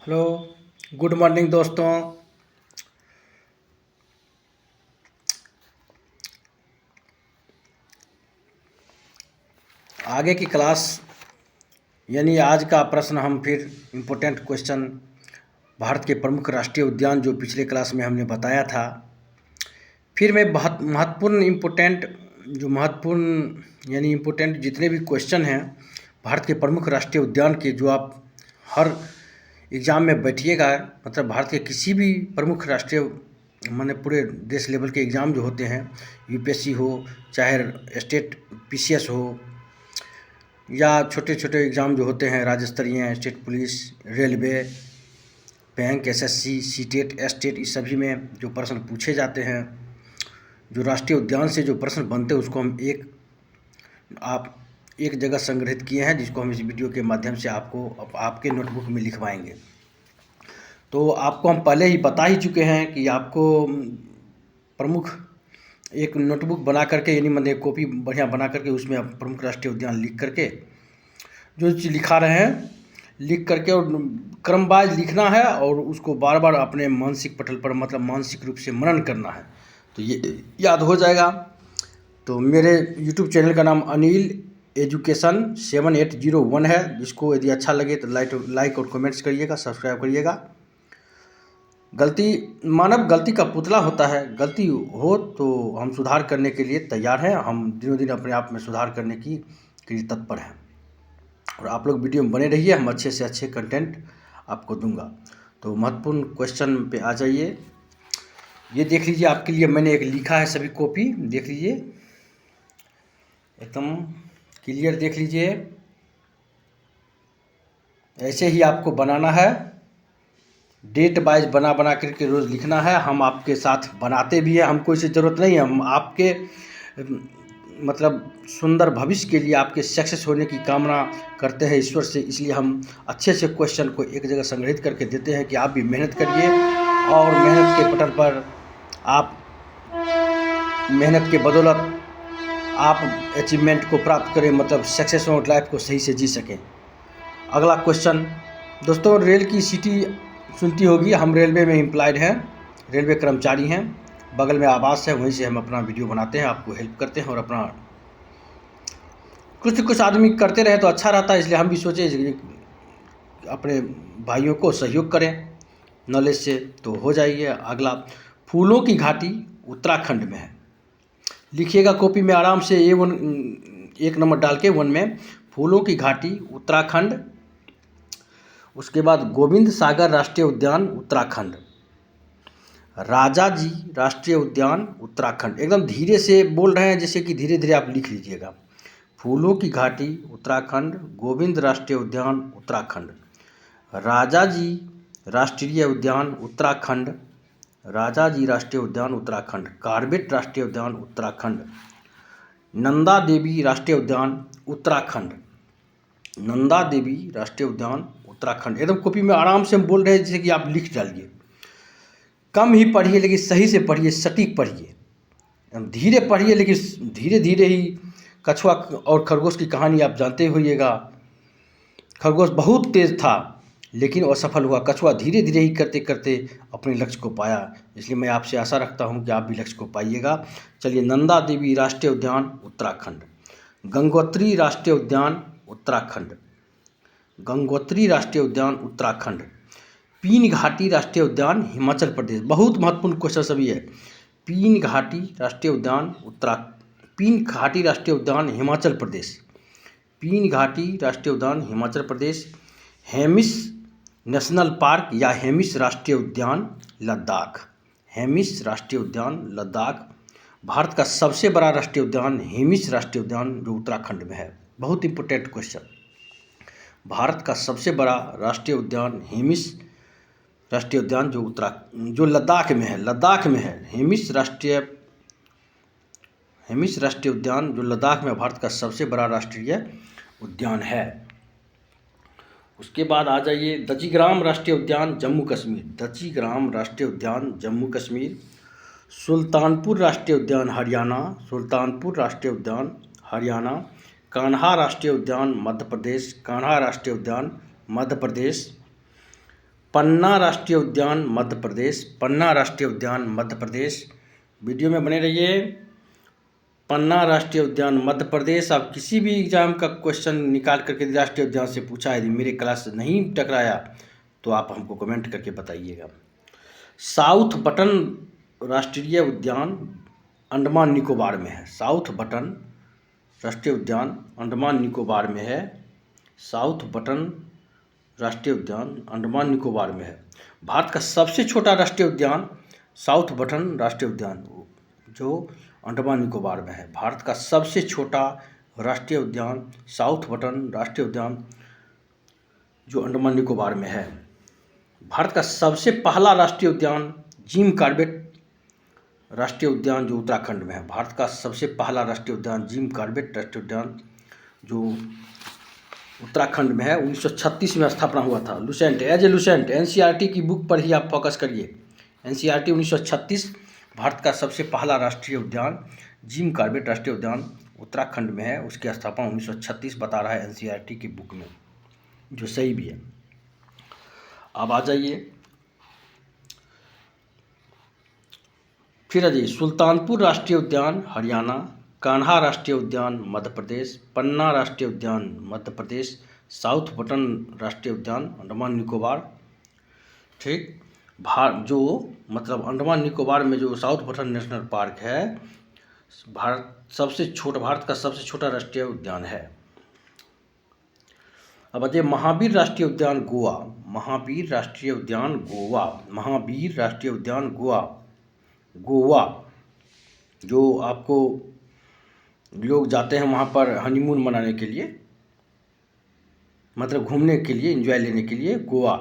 Hello, good morning दोस्तों। आगे की क्लास यानी आज का प्रश्न हम फिर इम्पोर्टेंट क्वेश्चन भारत के प्रमुख राष्ट्रीय उद्यान जो पिछले क्लास में हमने बताया था, फिर मैं बहुत महत्वपूर्ण यानी इम्पोर्टेंट जितने भी क्वेश्चन हैं भारत के प्रमुख राष्ट्रीय उद्यान के, जो आप हर एग्ज़ाम में बैठिएगा, मतलब भारत के किसी भी प्रमुख राष्ट्रीय माने पूरे देश लेवल के एग्ज़ाम जो होते हैं, यूपीएससी हो चाहे स्टेट पीसीएस हो या छोटे छोटे एग्ज़ाम जो होते हैं राज्य स्तरीय, state police, railway, bank, SSC, CTET, STET, इस सभी में जो प्रश्न पूछे जाते हैं, जो राष्ट्रीय उद्यान से जो प्रश्न बनते हैं, उसको हम एक जगह संग्रहित किए हैं, जिसको हम इस वीडियो के माध्यम से आपको आपके नोटबुक में लिखवाएंगे। तो आपको हम पहले ही बता ही चुके हैं कि आपको प्रमुख एक नोटबुक बना करके, यानी मतलब कॉपी बढ़िया बना करके उसमें आप प्रमुख राष्ट्रीय उद्यान लिख करके जो चीज़ लिखा रहे हैं लिख करके और क्रमवाइज लिखना है और उसको बार बार अपने मानसिक पटल पर, मतलब मानसिक रूप से मनन करना है, तो ये याद हो जाएगा। तो मेरे यूट्यूब चैनल का नाम अनिल एजुकेशन 7801 है। जिसको यदि अच्छा लगे तो लाइक और कमेंट्स करिएगा, सब्सक्राइब करिएगा। मानव गलती का पुतला होता है, गलती हो तो हम सुधार करने के लिए तैयार हैं। हम दिनों दिन अपने आप में सुधार करने के लिए तत्पर हैं और आप लोग वीडियो में बने रहिए, हम अच्छे से अच्छे कंटेंट आपको दूंगा। तो महत्वपूर्ण क्वेश्चन पे आ जाइए। ये देख लीजिए, आपके लिए मैंने एक लिखा है, सभी कॉपी देख लीजिए, एकदम क्लियर देख लीजिए। ऐसे ही आपको बनाना है, डेट वाइज बना बना करके रोज़ लिखना है। हम आपके साथ बनाते भी हैं, हमको इससे ज़रूरत नहीं है, हम आपके मतलब सुंदर भविष्य के लिए, आपके सक्सेस होने की कामना करते हैं ईश्वर से। इसलिए हम अच्छे से क्वेश्चन को एक जगह संग्रहित करके देते हैं कि आप भी मेहनत करिए और मेहनत के पटल पर आप मेहनत के बदौलत आप अचीवमेंट को प्राप्त करें, मतलब सक्सेस और लाइफ को सही से जी सकें। अगला क्वेश्चन दोस्तों, रेल की सीटी सुनती होगी, हम रेलवे में एम्प्लॉयड हैं, रेलवे कर्मचारी हैं, बगल में आवास है, वहीं से हम अपना वीडियो बनाते हैं, आपको हेल्प करते हैं और अपना कुछ आदमी करते रहे तो अच्छा रहता है। इसलिए हम भी सोचे अपने भाइयों को सहयोग करें नॉलेज से, तो हो जाइए। अगला, फूलों की घाटी उत्तराखंड में है। लिखिएगा कॉपी में आराम से, एक नंबर डाल के 1 में, फूलों की घाटी उत्तराखंड। उसके बाद गोविंद सागर राष्ट्रीय उद्यान उत्तराखंड, राजा जी राष्ट्रीय उद्यान उत्तराखंड। एकदम धीरे से बोल रहे हैं, जैसे कि धीरे धीरे आप लिख लीजिएगा। फूलों की घाटी उत्तराखंड, गोविंद राष्ट्रीय उद्यान उत्तराखंड, राजा जी राष्ट्रीय उद्यान उत्तराखंड, राजा जी राष्ट्रीय उद्यान उत्तराखंड, कॉर्बेट राष्ट्रीय उद्यान उत्तराखंड, नंदा देवी राष्ट्रीय उद्यान उत्तराखंड, नंदा देवी राष्ट्रीय उद्यान उत्तराखंड। एकदम कॉपी में आराम से हम बोल रहे हैं, जैसे कि आप लिख डालिए। कम ही पढ़िए लेकिन सही से पढ़िए, सटीक पढ़िए, धीरे पढ़िए लेकिन धीरे धीरे ही। कछुआ और खरगोश की कहानी आप जानते होइएगा। खरगोश बहुत तेज़ था लेकिन असफल हुआ, कछुआ धीरे धीरे ही करते करते अपने लक्ष्य को पाया। इसलिए मैं आपसे आशा रखता हूं कि आप भी लक्ष्य को पाइएगा। चलिए, नंदा देवी राष्ट्रीय उद्यान उत्तराखंड, गंगोत्री राष्ट्रीय उद्यान उत्तराखंड, गंगोत्री राष्ट्रीय उद्यान उत्तराखंड, पीन घाटी राष्ट्रीय उद्यान हिमाचल प्रदेश। बहुत महत्वपूर्ण क्वेश्चन सभी है। पीन घाटी राष्ट्रीय उद्यान पीन घाटी राष्ट्रीय उद्यान हिमाचल प्रदेश, पीन घाटी राष्ट्रीय उद्यान हिमाचल प्रदेश, हेमिस नेशनल पार्क या हेमिस राष्ट्रीय उद्यान लद्दाख, हेमिस राष्ट्रीय उद्यान लद्दाख। भारत का सबसे बड़ा राष्ट्रीय उद्यान हेमिस राष्ट्रीय उद्यान जो उत्तराखंड में है। बहुत इंपॉर्टेंट क्वेश्चन। भारत का सबसे बड़ा राष्ट्रीय उद्यान हेमिस राष्ट्रीय उद्यान जो लद्दाख में है, लद्दाख में है। हेमिस राष्ट्रीय उद्यान जो लद्दाख में भारत का सबसे बड़ा राष्ट्रीय उद्यान है। उसके बाद आ जाइए, दजीग्राम राष्ट्रीय उद्यान जम्मू कश्मीर, दजीग्राम राष्ट्रीय उद्यान जम्मू कश्मीर, सुल्तानपुर राष्ट्रीय उद्यान हरियाणा, सुल्तानपुर राष्ट्रीय उद्यान हरियाणा, कान्हा राष्ट्रीय उद्यान मध्य प्रदेश, कान्हा राष्ट्रीय उद्यान मध्य प्रदेश, पन्ना राष्ट्रीय उद्यान मध्य प्रदेश, पन्ना राष्ट्रीय उद्यान मध्य प्रदेश। वीडियो में बने रहिए। पन्ना राष्ट्रीय उद्यान मध्य प्रदेश। आप किसी भी एग्जाम का क्वेश्चन निकाल करके राष्ट्रीय उद्यान से पूछा, यदि मेरे क्लास से नहीं टकराया तो आप हमको कमेंट करके बताइएगा। साउथ बटन राष्ट्रीय उद्यान अंडमान निकोबार में है। साउथ बटन राष्ट्रीय उद्यान अंडमान निकोबार में है। साउथ बटन राष्ट्रीय उद्यान अंडमान निकोबार में है। भारत का सबसे छोटा राष्ट्रीय उद्यान साउथ बटन राष्ट्रीय उद्यान जो अंडमान निकोबार में है। भारत का सबसे छोटा राष्ट्रीय उद्यान साउथ बटन राष्ट्रीय उद्यान जो अंडमान निकोबार में है। भारत का सबसे पहला राष्ट्रीय उद्यान जिम कॉर्बेट राष्ट्रीय उद्यान जो उत्तराखंड में है। भारत का सबसे पहला राष्ट्रीय उद्यान जिम कॉर्बेट राष्ट्रीय उद्यान जो उत्तराखंड में है। 1936 में स्थापना हुआ था। Lucent as a lucent NCERT की बुक पर ही आप फोकस करिए। एनसीईआरटी 1936 भारत का सबसे पहला राष्ट्रीय उद्यान जिम कॉर्बेट राष्ट्रीय उद्यान उत्तराखंड में है। उसकी स्थापना 1936 बता रहा है एनसीईआरटी की बुक में, जो सही भी है। अब आ जाइए फिर अजय सुल्तानपुर राष्ट्रीय उद्यान हरियाणा, कान्हा राष्ट्रीय उद्यान मध्य प्रदेश, पन्ना राष्ट्रीय उद्यान मध्य प्रदेश, साउथ बटन राष्ट्रीय उद्यान अंडमान निकोबार। ठीक, जो मतलब अंडमान निकोबार में जो साउथ बटन नेशनल पार्क है, भारत का सबसे छोटा राष्ट्रीय उद्यान है। अब अजय महावीर राष्ट्रीय उद्यान गोवा, महावीर राष्ट्रीय उद्यान गोवा, महावीर राष्ट्रीय उद्यान गोवा। गोवा जो आपको लोग जाते हैं वहाँ पर हनीमून मनाने के लिए, मतलब घूमने के लिए, एंजॉय लेने के लिए, गोवा।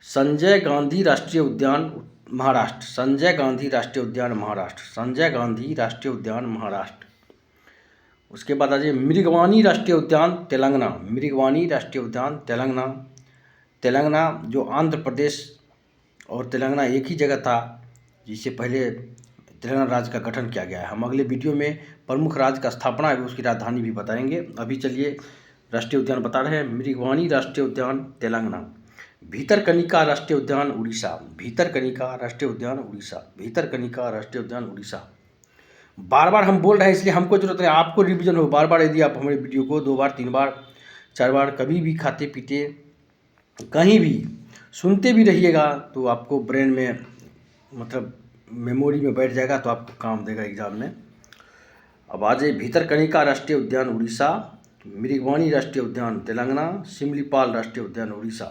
संजय गांधी राष्ट्रीय उद्यान महाराष्ट्र, संजय गांधी राष्ट्रीय उद्यान महाराष्ट्र, संजय गांधी राष्ट्रीय उद्यान महाराष्ट्र। उसके बाद आ जाइए मृगवानी राष्ट्रीय उद्यान तेलंगाना, मृगवानी राष्ट्रीय उद्यान तेलंगाना। तेलंगाना जो आंध्र प्रदेश और तेलंगाना एक ही जगह था, जिससे पहले तेलंगाना राज्य का गठन किया गया है। हम अगले वीडियो में प्रमुख राज्य का स्थापना है उसकी राजधानी भी बताएंगे। अभी चलिए राष्ट्रीय उद्यान बता रहे हैं। मृगवानी राष्ट्रीय उद्यान तेलंगाना, भीतरकनिका राष्ट्रीय उद्यान उड़ीसा, भीतरकनिका राष्ट्रीय उद्यान उड़ीसा, भीतरकनिका राष्ट्रीय उद्यान उड़ीसा। बार बार हम बोल रहे हैं इसलिए हमको जरूरत है आपको रिवीजन हो। बार बार यदि आप हमारे वीडियो को 2 बार 3 बार 4 बार कभी भी खाते पीते कहीं भी सुनते भी रहिएगा तो आपको ब्रेन में मतलब मेमोरी में बैठ जाएगा, तो आपको काम देगा एग्जाम में। अब आ जाइए भीतरकनिका राष्ट्रीय उद्यान उड़ीसा, मृगवानी राष्ट्रीय उद्यान तेलंगाना, सिमलीपाल राष्ट्रीय उद्यान उड़ीसा,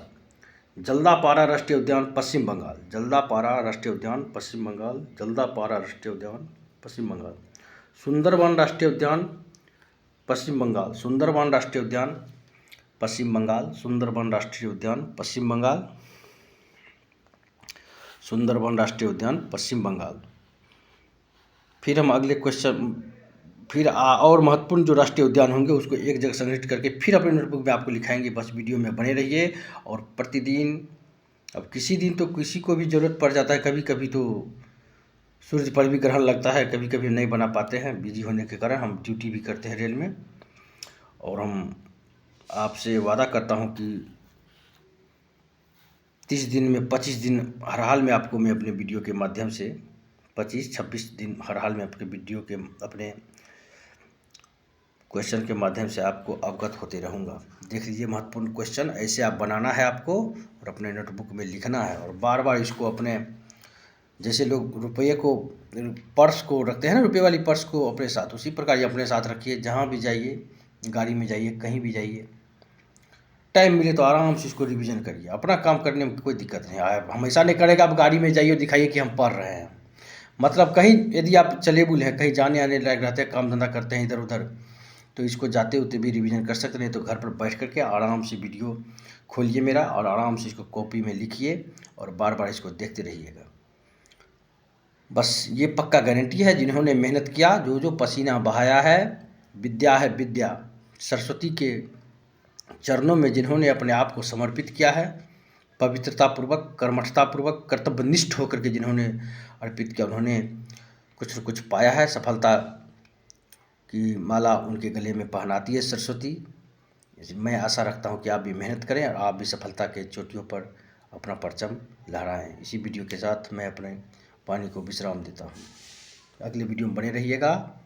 जल्दापारा राष्ट्रीय उद्यान पश्चिम बंगाल, जल्दापारा राष्ट्रीय उद्यान पश्चिम बंगाल, जल्दापारा राष्ट्रीय उद्यान पश्चिम बंगाल, सुंदरवन राष्ट्रीय उद्यान पश्चिम बंगाल, सुंदरवन राष्ट्रीय उद्यान पश्चिम बंगाल, सुंदरवन राष्ट्रीय उद्यान पश्चिम बंगाल, सुंदरवन राष्ट्रीय उद्यान पश्चिम बंगाल। फिर हम अगले क्वेश्चन फिर और महत्वपूर्ण जो राष्ट्रीय उद्यान होंगे उसको एक जगह संग्रहित करके फिर अपने नोटबुक में आपको लिखाएंगे। बस वीडियो में बने रहिए और प्रतिदिन, अब किसी दिन तो किसी को भी ज़रूरत पड़ जाता है, कभी कभी तो सूर्य पर भी ग्रहण लगता है, कभी कभी नहीं बना पाते हैं बिजी होने के कारण। हम ड्यूटी भी करते हैं रेल में, और हम आपसे वादा करता हूँ कि 30 दिन में 25 दिन हर हाल में आपको मैं अपने वीडियो के माध्यम से 25-26 दिन हर हाल में अपने वीडियो के अपने क्वेश्चन के माध्यम से आपको अवगत होते रहूँगा। देख लीजिए महत्वपूर्ण क्वेश्चन ऐसे आप बनाना है आपको और अपने नोटबुक में लिखना है, और बार बार इसको अपने, जैसे लोग रुपये को पर्स को रखते हैं ना, रुपये वाली पर्स को अपने साथ, उसी प्रकार ये अपने साथ रखिए। जहाँ भी जाइए, गाड़ी में जाइए, कहीं भी जाइए, टाइम मिले तो आराम से इसको रिवीजन करिए। अपना काम करने में कोई दिक्कत नहीं है। हमेशा नहीं करेगा आप गाड़ी में जाइए और दिखाइए कि हम पढ़ रहे हैं। मतलब कहीं यदि आप चलेबुल हैं, कहीं जाने आने लायक रहते हैं, काम धंधा करते हैं इधर उधर, तो इसको जाते होते भी रिवीजन कर सकते हैं। तो घर पर बैठ करके आराम से वीडियो खोलिए मेरा और आराम से इसको कॉपी में लिखिए और बार बार इसको देखते रहिएगा। बस ये पक्का गारंटी है, जिन्होंने मेहनत किया, जो जो पसीना बहाया है, विद्या है विद्या, सरस्वती के चरणों में जिन्होंने अपने आप को समर्पित किया है, पवित्रतापूर्वक, कर्मठतापूर्वक, कर्तव्यनिष्ठ होकर के जिन्होंने अर्पित किया, उन्होंने कुछ न कुछ पाया है। सफलता की माला उनके गले में पहनाती है सरस्वती, मैं आशा रखता हूँ कि आप भी मेहनत करें और आप भी सफलता के चोटियों पर अपना परचम लहराएं। इसी वीडियो के साथ मैं अपने वाणी को विश्राम देता हूँ। अगले वीडियो में बने रहिएगा।